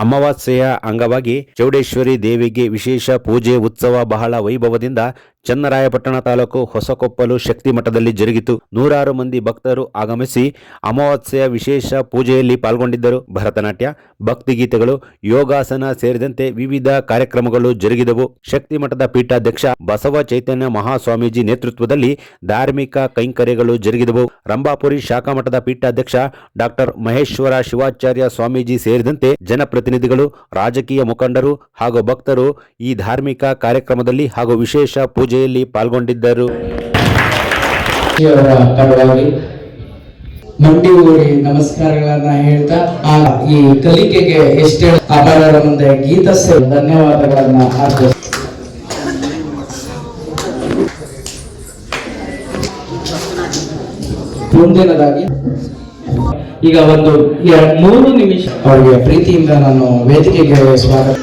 ಅಮಾವಾಸ್ಯೆಯ ಅಂಗವಾಗಿ ಚೌಡೇಶ್ವರಿ ದೇವಿಗೆ ವಿಶೇಷ ಪೂಜೆ ಉತ್ಸವ ಬಹಳ ವೈಭವದಿಂದ ಚನ್ನರಾಯಪಟ್ಟಣ ತಾಲೂಕು ಹೊಸಕೊಪ್ಪಲು ಶಕ್ತಿ ಮಠದಲ್ಲಿ ಜರುಗಿತು. ನೂರಾರು ಮಂದಿ ಭಕ್ತರು ಆಗಮಿಸಿ ಅಮಾವಾಸ್ಯೆಯ ವಿಶೇಷ ಪೂಜೆಯಲ್ಲಿ ಪಾಲ್ಗೊಂಡಿದ್ದರು. ಭರತನಾಟ್ಯ, ಭಕ್ತಿಗೀತೆಗಳು, ಯೋಗಾಸನ ಸೇರಿದಂತೆ ವಿವಿಧ ಕಾರ್ಯಕ್ರಮಗಳು ಜರುಗಿದವು. ಶಕ್ತಿ ಮಠದ ಪೀಠಾಧ್ಯಕ್ಷ ಬಸವ ಚೈತನ್ಯ ಮಹಾಸ್ವಾಮೀಜಿ ನೇತೃತ್ವದಲ್ಲಿ ಧಾರ್ಮಿಕ ಕೈಂಕರ್ಯಗಳು ಜರುಗಿದವು. ರಂಭಾಪುರಿ ಶಾಖಾ ಮಠದ ಪೀಠಾಧ್ಯಕ್ಷ ಡಾಕ್ಟರ್ ಮಹೇಶ್ವರ ಶಿವಾಚಾರ್ಯ ಸ್ವಾಮೀಜಿ ಸೇರಿದಂತೆ ಜನಪ್ರತಿನಿಧಿಗಳು, ರಾಜಕೀಯ ಮುಖಂಡರು ಹಾಗೂ ಭಕ್ತರು ಈ ಧಾರ್ಮಿಕ ಕಾರ್ಯಕ್ರಮದಲ್ಲಿ ಹಾಗೂ ವಿಶೇಷ ಪೂಜೆಯಲ್ಲಿ ಪಾಲ್ಗೊಂಡಿದ್ದರು. ಮಂಡಿ ಊರಿ ನಮಸ್ಕಾರಗಳನ್ನ ಹೇಳ್ತಾ ಈ ಕಲಿಕೆಗೆ ಎಷ್ಟೇ ಅಪಾರ ಮುಂದೆ ಗೀತಸ್ಸೆ ಧನ್ಯವಾದಗಳನ್ನ ಅರ್ಪಿಸ್ತಾರೆ. ಮುಂದಿನದಾಗಿ ಈಗ ಒಂದು 3 ನಿಮಿಷ ಅವರಿಗೆ ಪ್ರೀತಿಯಿಂದ ನಾನು ವೇದಿಕೆಗೆ ಸ್ವಾಗತ.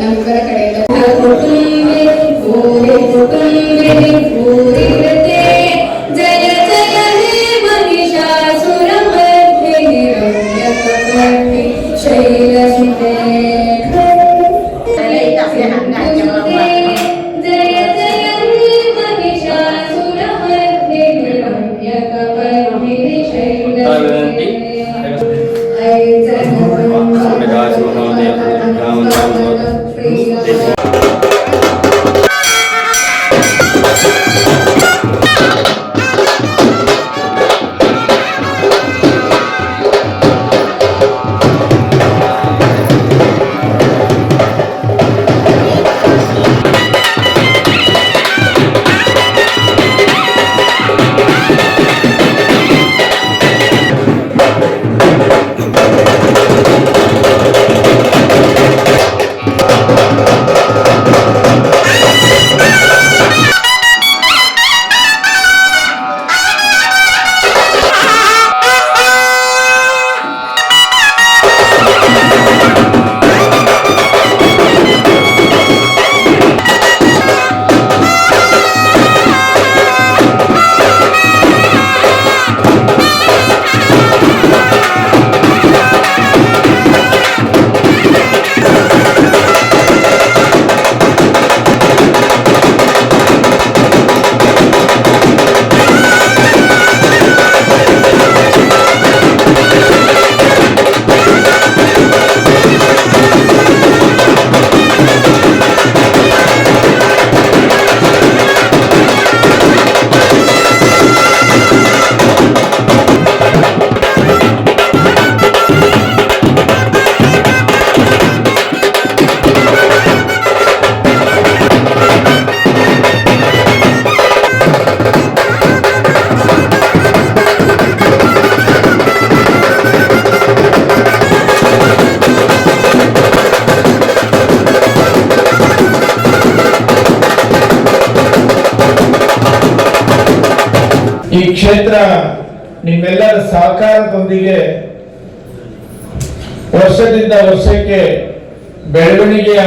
ನಮ್ಮಿಬ್ಬರ ಕಡೆಯಿಂದ ಜಯ ಜಯ ಹೇ ಮಹಿಷಾಸುರಮರ್ದಿನಿ ರಮ್ಯಕಪರ್ಣಿ ಶೈಲಸುತೆ ಜಯ ಜಯ ಹೇ ಮಹಿಷಾಸುರಮರ್ದಿನಿ ರಮ್ಯಕಪರ್ಣಿ ಶೈಲಸುತೆ ಈ ಕ್ಷೇತ್ರ ನಿಮ್ಮೆಲ್ಲರ ಸಹಕಾರದೊಂದಿಗೆ ವರ್ಷದಿಂದ ವರ್ಷಕ್ಕೆ ಬೆಳವಣಿಗೆಯ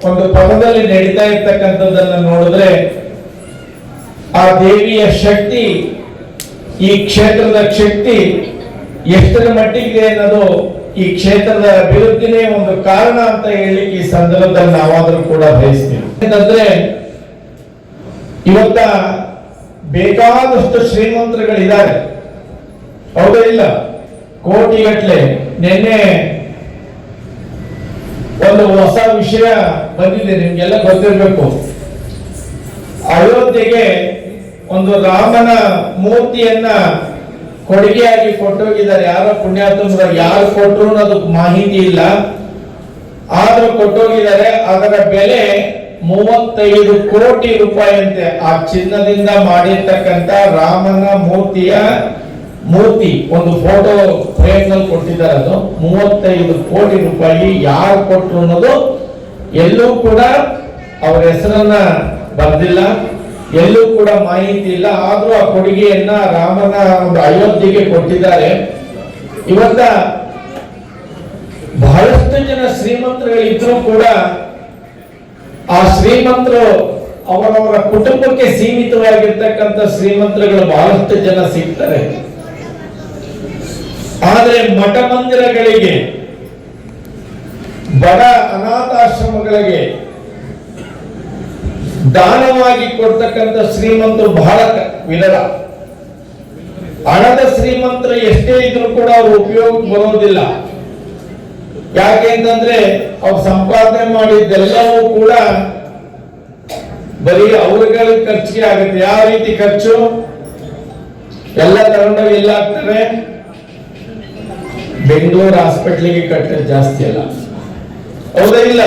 ಒಂದು ಪಥದಲ್ಲಿ ನಡೀತಾ ಇರ್ತಕ್ಕಂಥದ್ದನ್ನು ನೋಡಿದ್ರೆ ಆ ದೇವಿಯ ಶಕ್ತಿ, ಈ ಕ್ಷೇತ್ರದ ಶಕ್ತಿ ಎಷ್ಟರ ಮಟ್ಟಿಗೆ ಅನ್ನೋದು ಈ ಕ್ಷೇತ್ರದ ಅಭಿವೃದ್ಧಿನೇ ಒಂದು ಕಾರಣ ಅಂತ ಹೇಳಲಿಕ್ಕೆ ಈ ಸಂದರ್ಭದಲ್ಲಿ ನಾವಾದ್ರೂ ಕೂಡ ಬಯಸ್ತೀವಿ. ಅಂತಂದ್ರೆ ಇವತ್ತ ಬೇಕಾದಷ್ಟು ಶ್ರೀಮಂತರುಗಳಿದ್ದಾರೆ, ಹೌದಾ ಇಲ್ಲ? ಕೋಟಿಗಟ್ಟಲೆ. ನಿನ್ನೆ ಒಂದು ಹೊಸ ವಿಷಯ ಬಂದಿದೆ, ನಿಮ್ಗೆಲ್ಲ ಗೊತ್ತಿರ್ಬೇಕು. ಅಯೋಧ್ಯೆಗೆ ಒಂದು ರಾಮನ ಮೂರ್ತಿಯನ್ನ ಕೊಡುಗೆಯಾಗಿ ಕೊಟ್ಟೋಗಿದ್ದಾರೆ. ಯಾರೋ ಪುಣ್ಯಾತ್ಮರು, ಯಾರು ಕೊಟ್ಟರು ಅನ್ನೋದಕ್ಕೆ ಮಾಹಿತಿ ಇಲ್ಲ, ಆದ್ರೂ ಕೊಟ್ಟೋಗಿದ್ದಾರೆ. ಅದರ ಬೆಲೆ 35 ಕೋಟಿ ರೂಪಾಯಿ ಅಂತೆ. ಆ ಚಿನ್ನದಿಂದ ಮಾಡಿರ್ತಕ್ಕಂಥ ರಾಮನ ಮೂರ್ತಿ ಒಂದು ಫೋಟೋ ಫ್ರೇಮ್ ನಲ್ಲಿ ಕೊಟ್ಟಿದ್ದಾರೆ. ಅದು 35 ಕೋಟಿ ರೂಪಾಯಿ. ಯಾರು ಕೊಟ್ಟರು ಅನ್ನೋದು ಎಲ್ಲೂ ಕೂಡ ಅವರ ಹೆಸರನ್ನ ಬರ್ದಿಲ್ಲ, ಎಲ್ಲೂ ಕೂಡ ಮಾಹಿತಿ ಇಲ್ಲ. ಆದ್ರೂ ಆ ಕೊಡುಗೆಯನ್ನ ರಾಮನ ಒಂದು ಅಯೋಧ್ಯೆಗೆ ಕೊಟ್ಟಿದ್ದಾರೆ. ಇವತ್ತ ಬಹಳಷ್ಟು ಜನ ಶ್ರೀಮಂತರುಗಳಿದ್ರು ಕೂಡ ಆ ಶ್ರೀಮಂತರು ಅವರವರ ಕುಟುಂಬಕ್ಕೆ ಸೀಮಿತವಾಗಿರ್ತಕ್ಕಂಥ ಶ್ರೀಮಂತರುಗಳು ಬಹಳಷ್ಟು ಜನ ಸಿಗ್ತಾರೆ. ಆದ್ರೆ ಮಠ ಮಂದಿರಗಳಿಗೆ, ಬಡ ಅನಾಥಾಶ್ರಮಗಳಿಗೆ ದಾನವಾಗಿ ಕೊಡ್ತಕ್ಕಂಥ ಶ್ರೀಮಂತರು ಬಹಳ ವಿರಳ. ಹಣದ ಶ್ರೀಮಂತರು ಎಷ್ಟೇ ಇದ್ರೂ ಕೂಡ ಅವ್ರ ಉಪಯೋಗ ಬರೋದಿಲ್ಲ. ಯಾಕೆ ಅಂತಂದ್ರೆ ಅವ್ರು ಸಂಪಾದನೆ ಮಾಡಿದ್ದೆಲ್ಲವೂ ಕೂಡ ಬರೀ ಅವ್ರಗಳ ಖರ್ಚಿಗೆ ಆಗುತ್ತೆ. ಯಾವ ರೀತಿ ಖರ್ಚು? ಎಲ್ಲ ತಗೊಂಡೋಗಿ ಎಲ್ಲ ಆಗ್ತವೆ, ಬೆಂಗಳೂರು ಹಾಸ್ಪಿಟ್ಲಿಗೆ ಕಟ್ಟೋದು ಜಾಸ್ತಿ ಅಲ್ಲ, ಹೌದಾ ಇಲ್ಲ?